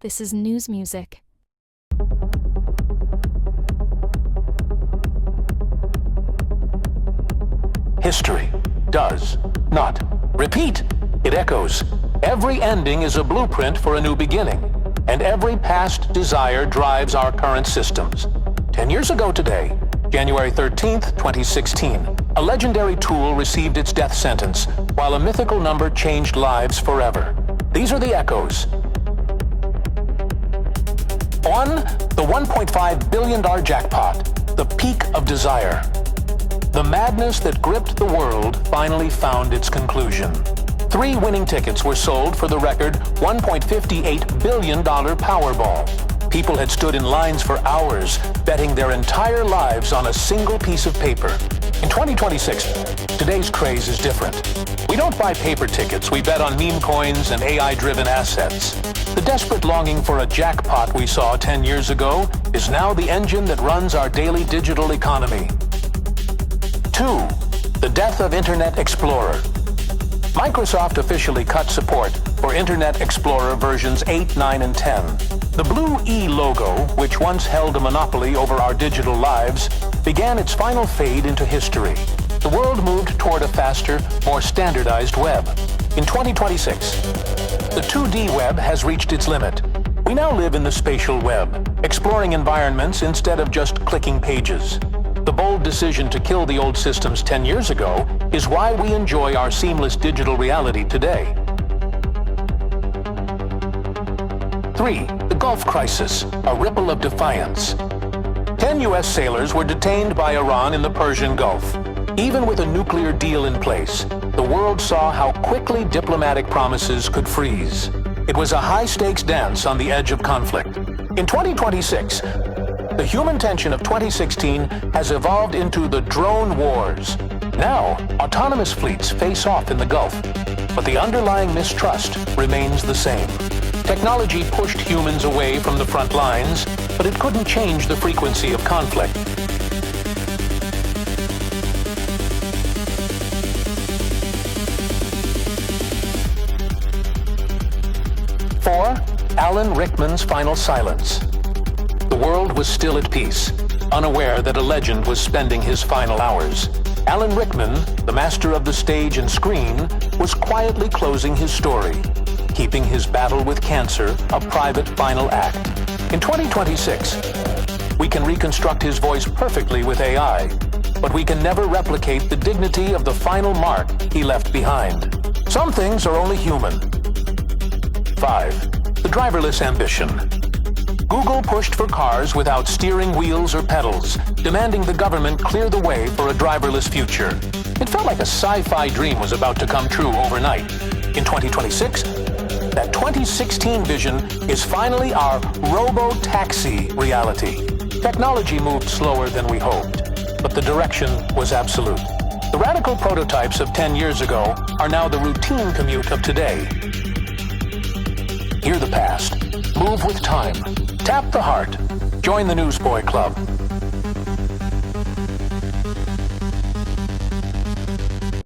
This is news music. History does not repeat. It echoes. Every ending is a blueprint for a new beginning, and every past desire drives our current systems. 10 years ago today, January 13th, 2016, a legendary tool received its death sentence, while a mythical number changed lives forever. These are the echoes. 1. The $1.5 billion jackpot, the peak of desire. The madness that gripped the world finally found its conclusion. 3 winning tickets were sold for the record $1.58 billion Powerball. People had stood in lines for hours, betting their entire lives on a single piece of paper. In 2026, today's craze is different. We don't buy paper tickets, we bet on meme coins and AI-driven assets. The desperate longing for a jackpot we saw 10 years ago is now the engine that runs our daily digital economy. 2. The death of Internet Explorer. Microsoft officially cut support for Internet Explorer versions 8, 9, and 10. The blue E logo, which once held a monopoly over our digital lives, began its final fade into history. The world moved toward a faster, more standardized web. In 2026, the 2D web has reached its limit. We now live in the spatial web, exploring environments instead of just clicking pages. The bold decision to kill the old systems 10 years ago is why we enjoy our seamless digital reality today. 3. The Gulf Crisis, a ripple of defiance. 10 U.S. sailors were detained by Iran in the Persian Gulf. Even with a nuclear deal in place, the world saw how quickly diplomatic promises could freeze. It was a high-stakes dance on the edge of conflict. In 2026, the human tension of 2016 has evolved into the drone wars. Now, autonomous fleets face off in the Gulf, but the underlying mistrust remains the same. Technology pushed humans away from the front lines, but it couldn't change the frequency of conflict. 4. Alan Rickman's final silence. The world was still at peace, unaware that a legend was spending his final hours. Alan Rickman, the master of the stage and screen, was quietly closing his story, keeping his battle with cancer a private final act. In 2026, we can reconstruct his voice perfectly with AI, but we can never replicate the dignity of the final mark he left behind. Some things are only human. 5. The driverless ambition. Google pushed for cars without steering wheels or pedals, demanding the government clear the way for a driverless future. It felt like a sci-fi dream was about to come true overnight. In 2026, that 2016 vision is finally our Robo-taxi reality. Technology moved slower than we hoped, but the direction was absolute. The radical prototypes of 10 years ago are now the routine commute of today. Hear the past. Move with time. Tap the heart. Join the Newsboy Club.